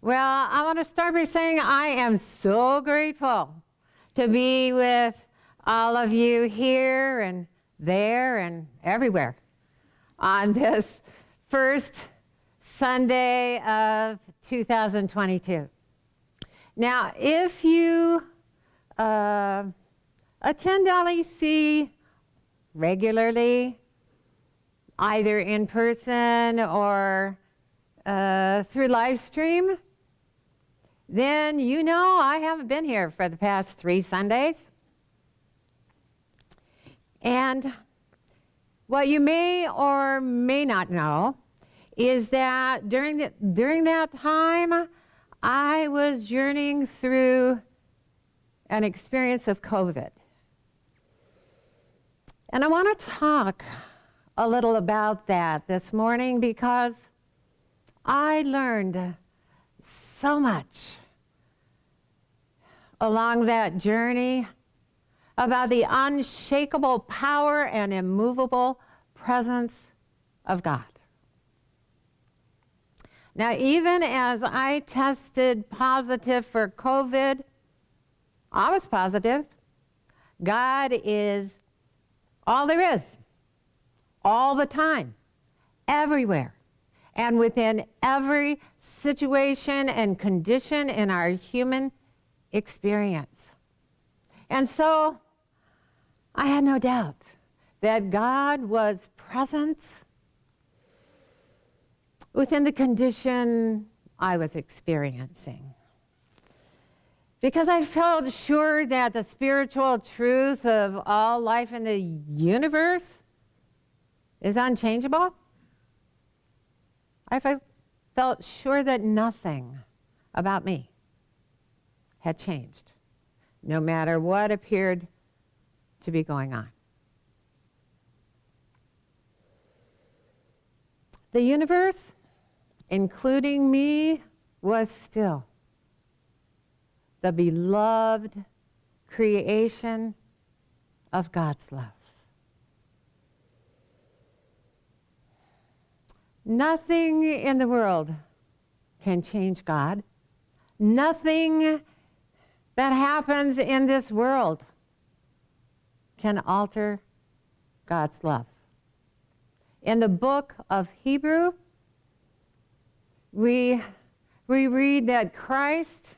Well, I want to start by saying I am so grateful to be with all of you here and there and everywhere on this first Sunday of 2022. Now, if you attend LEC regularly, either in person or through live stream, then you know I haven't been here for the past 3 Sundays. And what you may or may not know is that during that time, I was journeying through an experience of COVID. And I want to talk a little about that this morning because I learned so much along that journey about the unshakable power and immovable presence of God. Now, even as I tested positive for COVID, I was positive. God is all there is, all the time, everywhere, and within every situation and condition in our human experience. And so I had no doubt that God was present within the condition I was experiencing. Because I felt sure that the spiritual truth of all life in the universe is unchangeable. I felt sure that nothing about me had changed, no matter what appeared to be going on. The universe, including me, was still the beloved creation of God's love. Nothing in the world can change God. Nothing that happens in this world can alter God's love. In the book of Hebrew, we read that Christ,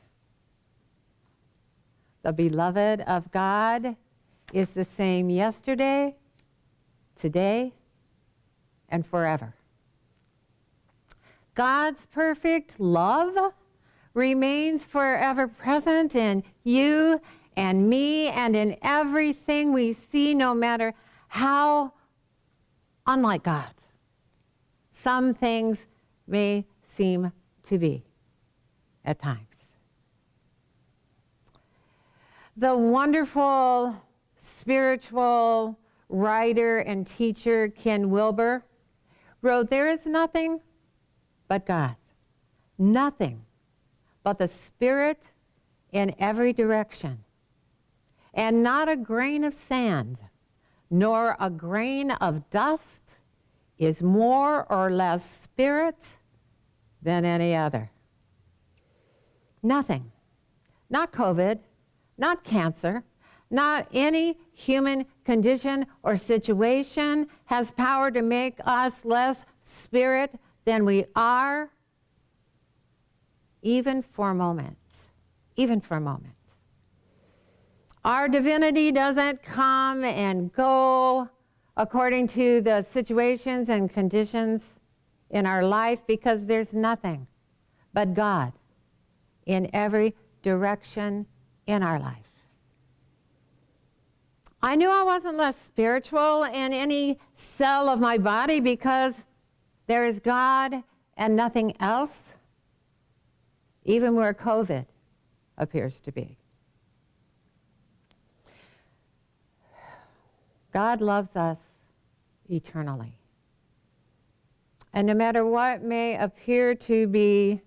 the beloved of God, is the same yesterday, today, and forever. God's perfect love remains forever present in you and me and in everything we see, no matter how unlike God some things may seem to be at times. The wonderful spiritual writer and teacher Ken Wilber wrote, "There is nothing but God, nothing but the Spirit in every direction, and not a grain of sand, nor a grain of dust is more or less spirit than any other." Nothing, not COVID, not cancer, not any human condition or situation has power to make us less spirit than we are, even for moments, even for moments. Our divinity doesn't come and go according to the situations and conditions in our life because there's nothing but God in every direction in our life. I knew I wasn't less spiritual in any cell of my body because there is God and nothing else, even where COVID appears to be. God loves us eternally. And no matter what may appear to be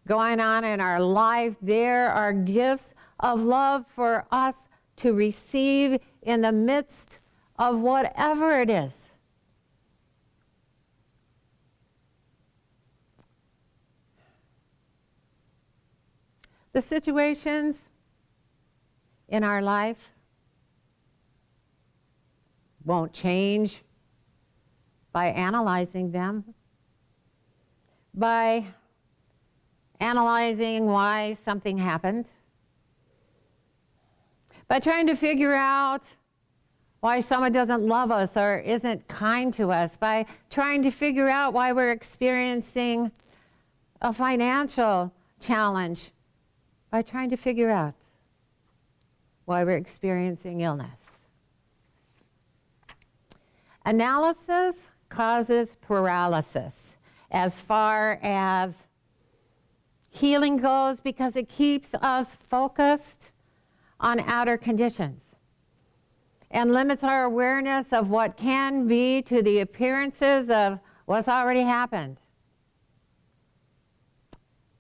going on in our life, there are gifts of love for us to receive in the midst of whatever it is. the situations in our life won't change by analyzing them, by analyzing why something happened, by trying to figure out why someone doesn't love us or isn't kind to us, by trying to figure out why we're experiencing a financial challenge, by trying to figure out why we're experiencing illness. Analysis causes paralysis as far as healing goes because it keeps us focused on outer conditions and limits our awareness of what can be to the appearances of what's already happened.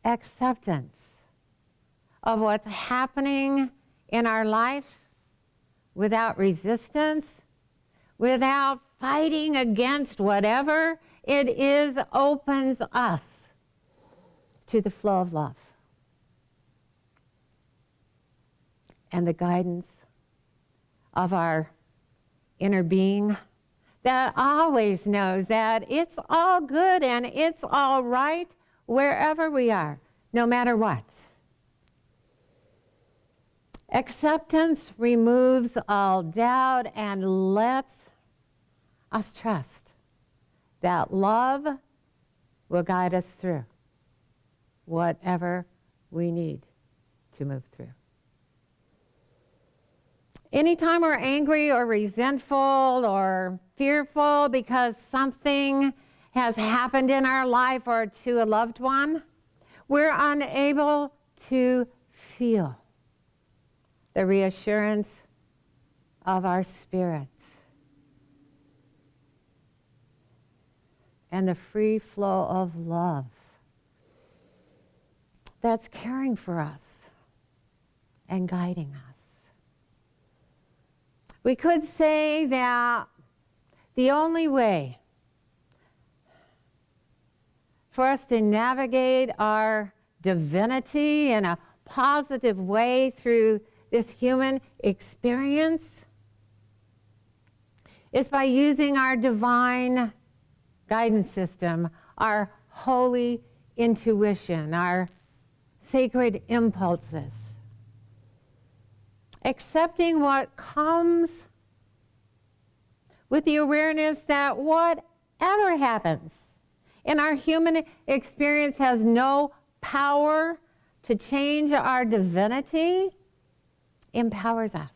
Acceptance of what's happening in our life without resistance, without fighting against whatever it is, opens us to the flow of love and the guidance of our inner being that always knows that it's all good and it's all right wherever we are, no matter what. Acceptance removes all doubt and lets us trust that love will guide us through whatever we need to move through. Anytime we're angry or resentful or fearful because something has happened in our life or to a loved one, we're unable to feel the reassurance of our spirits and the free flow of love that's caring for us and guiding us. We could say that the only way for us to navigate our divinity in a positive way through this human experience is by using our divine guidance system, our holy intuition, our sacred impulses. Accepting what comes with the awareness that whatever happens in our human experience has no power to change our divinity, empowers us.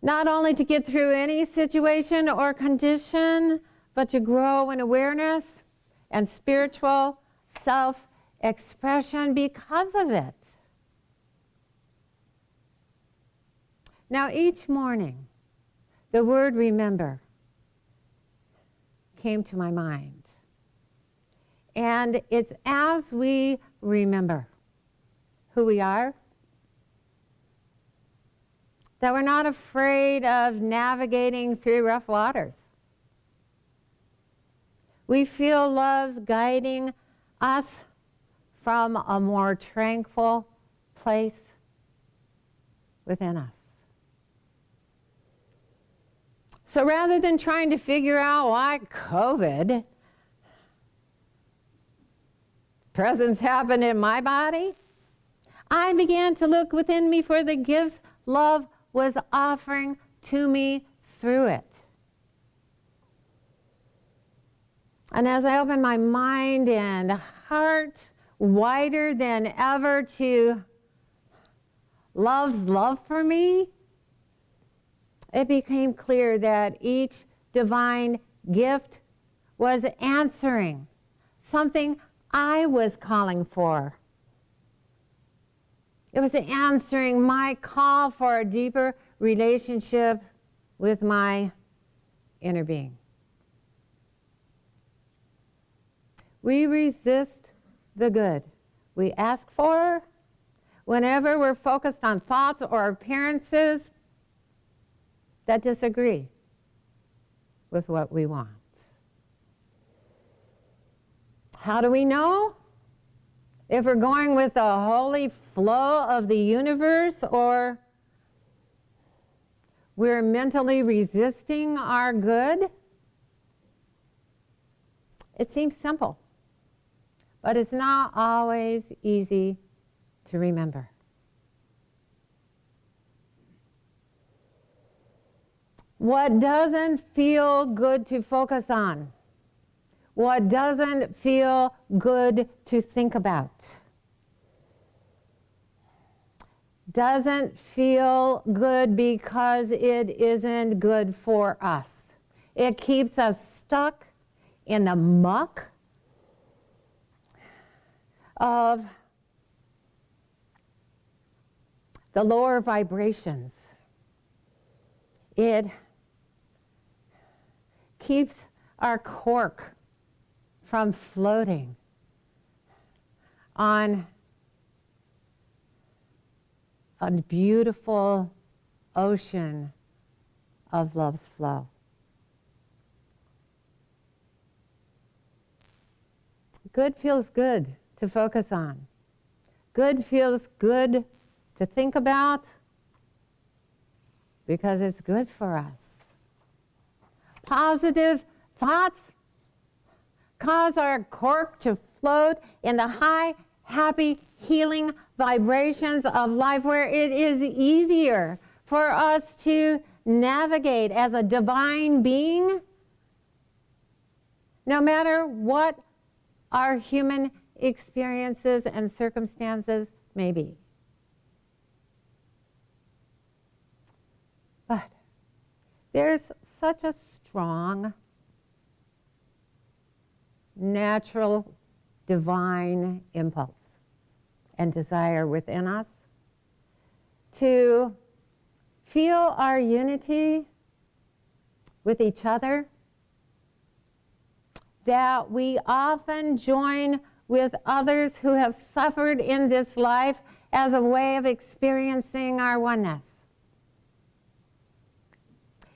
Not only to get through any situation or condition, but to grow in awareness and spiritual self-expression because of it. Now, each morning, the word remember came to my mind. And it's as we remember who we are, that we're not afraid of navigating through rough waters. We feel love guiding us from a more tranquil place within us. So rather than trying to figure out why COVID presence happened in my body, I began to look within me for the gifts love was offering to me through it. And as I opened my mind and heart wider than ever to love's love for me, it became clear that each divine gift was answering something I was calling for. It was answering my call for a deeper relationship with my inner being. We resist the good we ask for whenever we're focused on thoughts or appearances that disagree with what we want. How do we know? if we're going with the holy flow of the universe, or we're mentally resisting our good. It seems simple, but it's not always easy to remember. What doesn't feel good to focus on? What doesn't feel good to think about? Doesn't feel good because it isn't good for us. It keeps us stuck in the muck of the lower vibrations. It keeps our cork from floating on a beautiful ocean of love's flow. Good feels good to focus on. Good feels good to think about because it's good for us. Positive thoughts cause our cork to float in the high, happy, healing vibrations of life, where it is easier for us to navigate as a divine being, no matter what our human experiences and circumstances may be. But there's such a strong, natural, divine impulse and desire within us to feel our unity with each other, that we often join with others who have suffered in this life as a way of experiencing our oneness.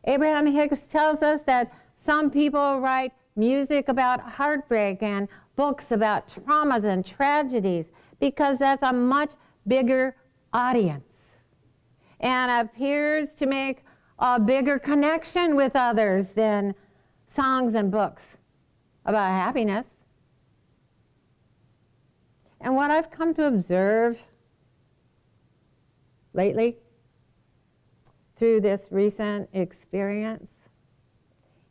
Abraham Hicks tells us that some people write music about heartbreak and books about traumas and tragedies because that's a much bigger audience and appears to make a bigger connection with others than songs and books about happiness. And what I've come to observe lately through this recent experience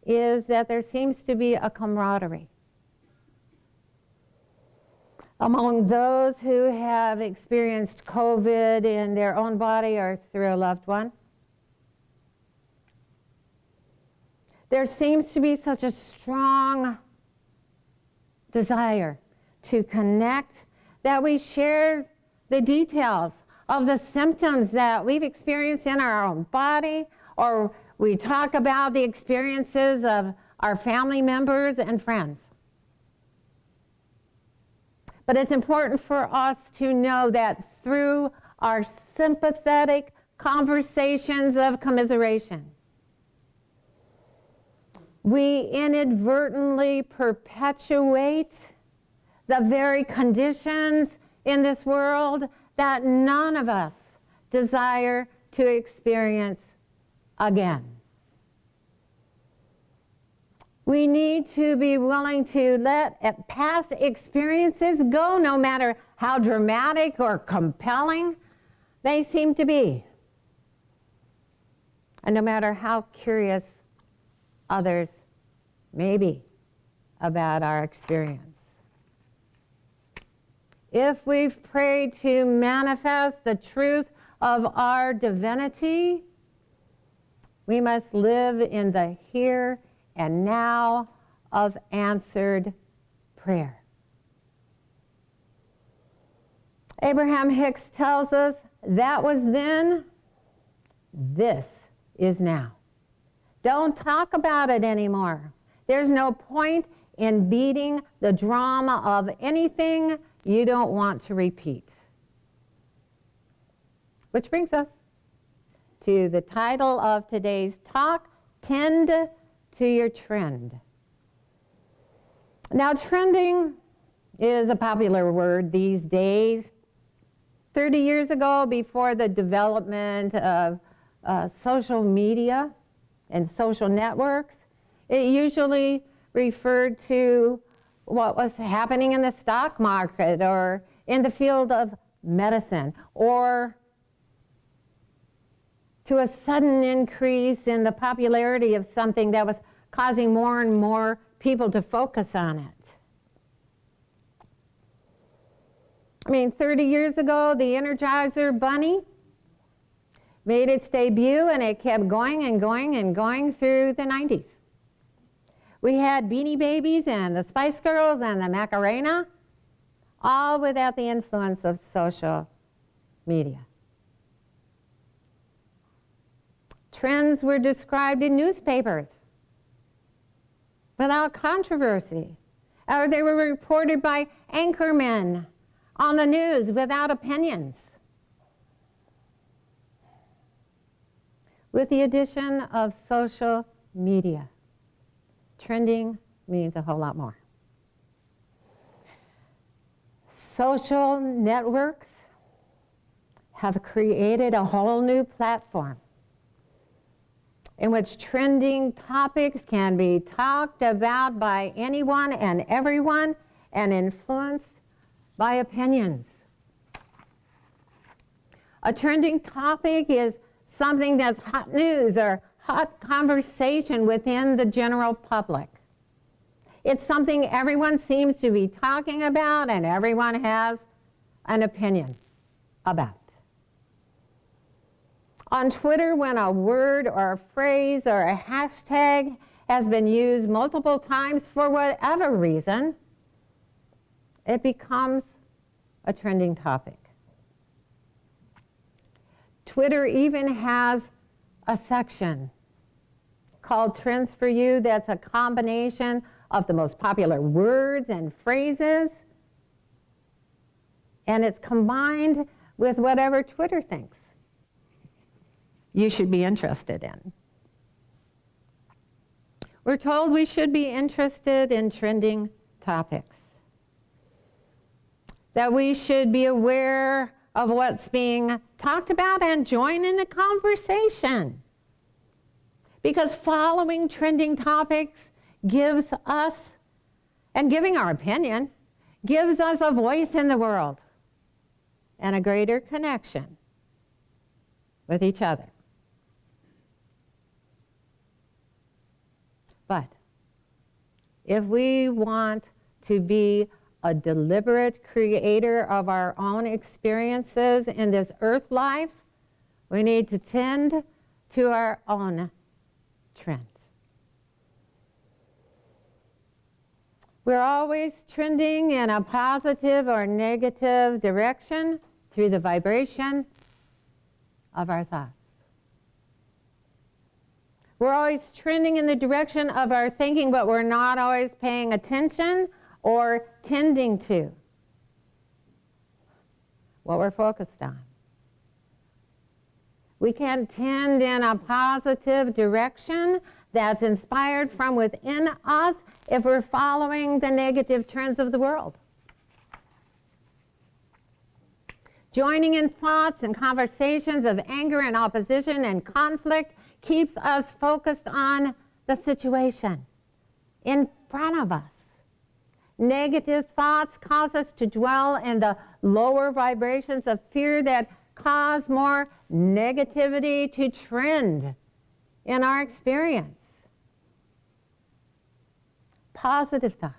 is that there seems to be a camaraderie among those who have experienced COVID in their own body or through a loved one. There seems to be such a strong desire to connect that we share the details of the symptoms that we've experienced in our own body, or we talk about the experiences of our family members and friends. But it's important for us to know that through our sympathetic conversations of commiseration, we inadvertently perpetuate the very conditions in this world that none of us desire to experience again. We need to be willing to let past experiences go, no matter how dramatic or compelling they seem to be, and no matter how curious others may be about our experience. If we've prayed to manifest the truth of our divinity, we must live in the here and now of answered prayer. Abraham Hicks tells us that was then, this is now. Don't talk about it anymore. There's no point in beating the drama of anything you don't want to repeat. Which brings us to the title of today's talk, Tend to Your Trend. Now, trending is a popular word these days. 30 years ago, before the development of social media and social networks, it usually referred to what was happening in the stock market or in the field of medicine, or to a sudden increase in the popularity of something that was causing more and more people to focus on it. I mean, 30 years ago, the Energizer Bunny made its debut, and it kept going and going and going through the 90s. We had Beanie Babies and the Spice Girls and the Macarena, all without the influence of social media. Trends were described in newspapers without controversy, or they were reported by anchormen on the news without opinions. With the addition of social media, trending means a whole lot more. Social networks have created a whole new platform in which trending topics can be talked about by anyone and everyone and influenced by opinions. A trending topic is something that's hot news or hot conversation within the general public. It's something everyone seems to be talking about and everyone has an opinion about. On Twitter, when a word or a phrase or a hashtag has been used multiple times for whatever reason, it becomes a trending topic. Twitter even has a section called Trends for You that's a combination of the most popular words and phrases, and it's combined with whatever Twitter thinks you should be interested in. We're told we should be interested in trending topics, that we should be aware of what's being talked about and join in the conversation. Because following trending topics gives us, and giving our opinion, gives us a voice in the world and a greater connection with each other. But if we want to be a deliberate creator of our own experiences in this earth life, we need to tend to our own trend. We're always trending in a positive or negative direction through the vibration of our thoughts. We're always trending in the direction of our thinking, but we're not always paying attention or tending to what we're focused on. We can tend in a positive direction that's inspired from within us if we're following the negative trends of the world. Joining in thoughts and conversations of anger and opposition and conflict keeps us focused on the situation in front of us. Negative thoughts cause us to dwell in the lower vibrations of fear that cause more negativity to trend in our experience. Positive thoughts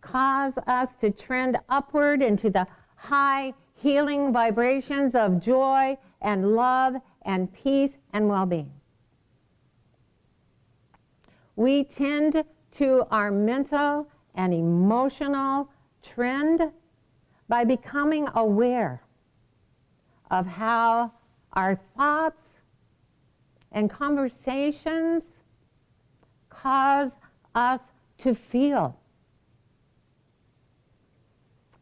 cause us to trend upward into the high healing vibrations of joy and love and peace and well-being. We tend to our mental and emotional trend by becoming aware of how our thoughts and conversations cause us to feel.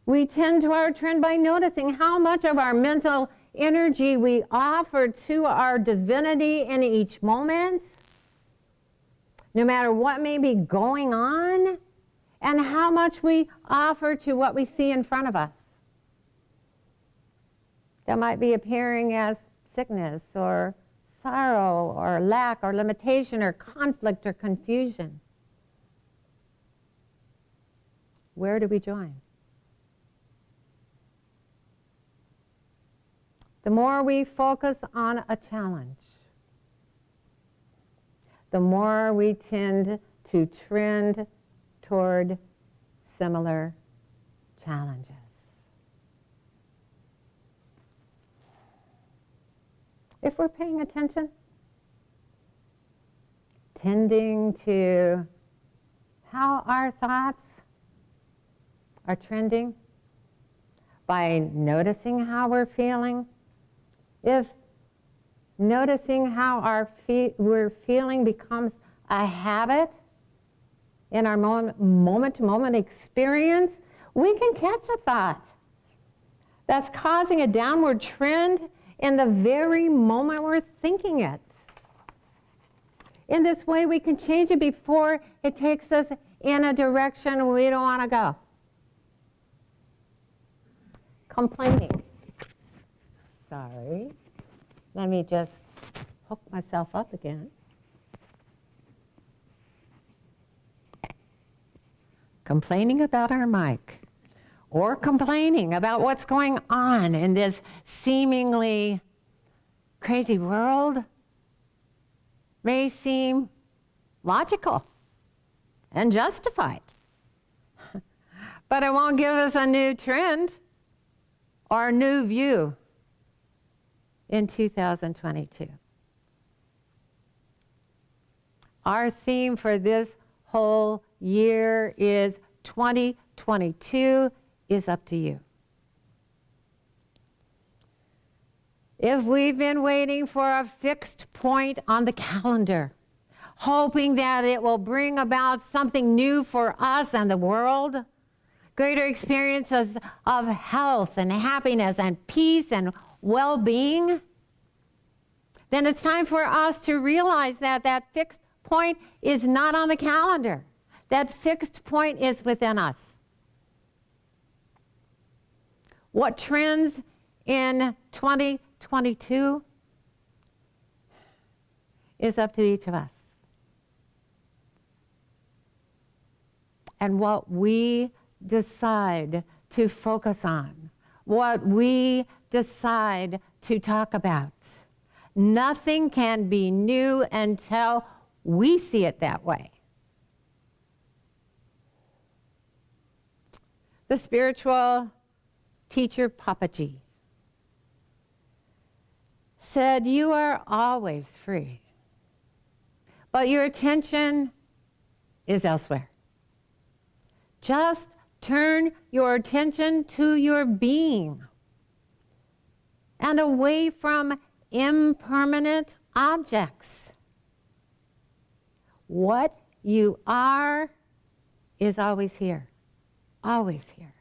We tend to our trend by noticing how much of our mental energy we offer to our divinity in each moment, no matter what may be going on, and how much we offer to what we see in front of us. That might be appearing as sickness or sorrow or lack or limitation or conflict or confusion. Where do we join? The more we focus on a challenge, the more we tend to trend toward similar challenges. If we're paying attention, tending to how our thoughts are trending by noticing how we're feeling, if noticing how we're feeling becomes a habit in our moment-to-moment experience, we can catch a thought that's causing a downward trend in the very moment we're thinking it. In this way, we can change it before it takes us in a direction we don't want to go. Complaining. Sorry. Let me just hook myself up again. Complaining about our mic, or complaining about what's going on in this seemingly crazy world may seem logical and justified, but it won't give us a new trend or a new view in 2022. Our theme for this whole year is 2022 is up to you. If we've been waiting for a fixed point on the calendar, hoping that it will bring about something new for us and the world, greater experiences of health and happiness and peace and well-being, then it's time for us to realize that that fixed point is not on the calendar. That fixed point is within us. What trends in 2022 is up to each of us. And what we decide to focus on, what we decide to talk about. Nothing can be new until we see it that way. The spiritual teacher Papaji said, "You are always free, but your attention is elsewhere. Just turn your attention to your being and away from impermanent objects. What you are is always here, always here."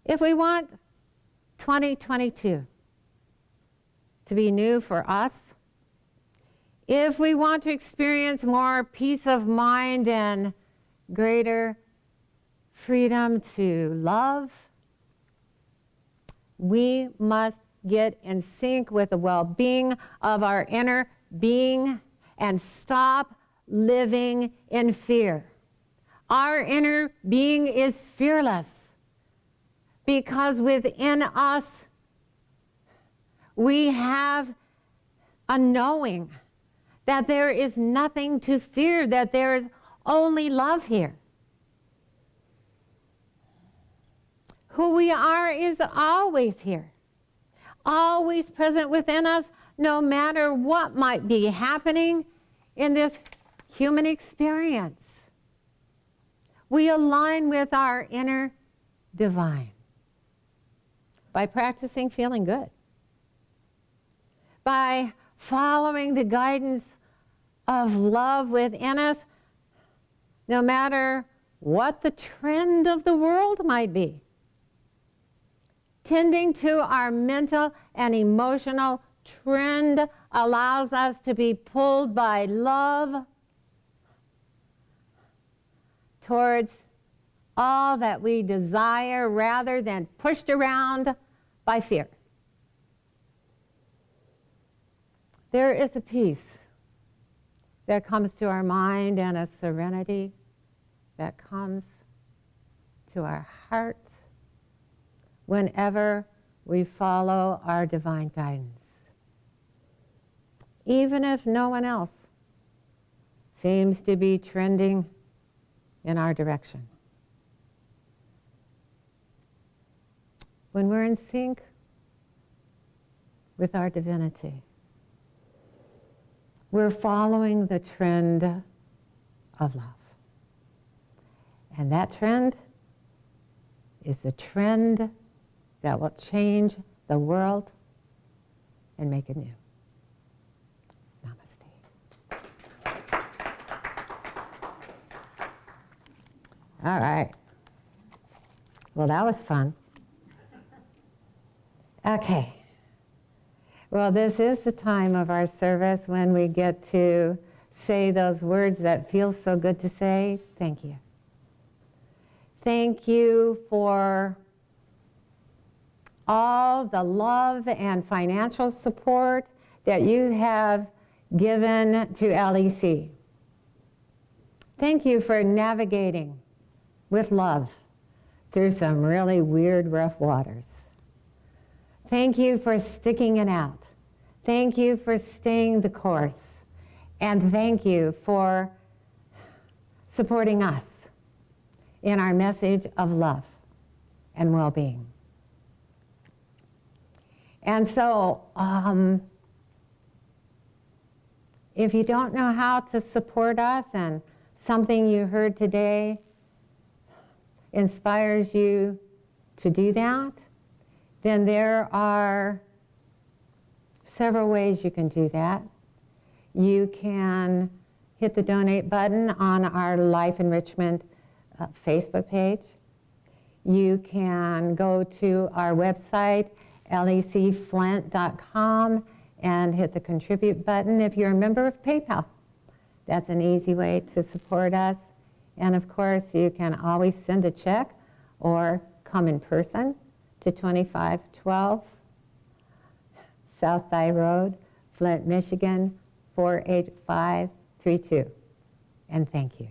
If we want 2022 to be new for us, if we want to experience more peace of mind and greater freedom to love, we must get in sync with the well-being of our inner being and stop living in fear. Our inner being is fearless because within us we have a knowing that there is nothing to fear, that there is only love here. Who we are is always here, always present within us, no matter what might be happening in this human experience. We align with our inner divine by practicing feeling good, by following the guidance of love within us, no matter what the trend of the world might be. Tending to our mental and emotional trend allows us to be pulled by love towards all that we desire rather than pushed around by fear. There is a peace that comes to our mind and a serenity that comes to our hearts whenever we follow our divine guidance. Even if no one else seems to be trending in our direction. When we're in sync with our divinity, we're following the trend of love. And that trend is the trend that will change the world and make it new. Namaste. All right. Well, that was fun. Okay. Well, this is the time of our service when we get to say those words that feel so good to say. Thank you. Thank you for all the love and financial support that you have given to LEC. Thank you for navigating with love through some really weird, rough waters. Thank you for sticking it out. Thank you for staying the course. And thank you for supporting us in our message of love and well-being. And so, if you don't know how to support us and something you heard today inspires you to do that, then there are several ways you can do that. You can hit the donate button on our Life Enrichment Facebook page. You can go to our website, lecflint.com, and hit the contribute button if you're a member of PayPal. That's an easy way to support us. And of course, you can always send a check or come in person to 2512 South Thigh Road, Flint, Michigan, 48532. And thank you.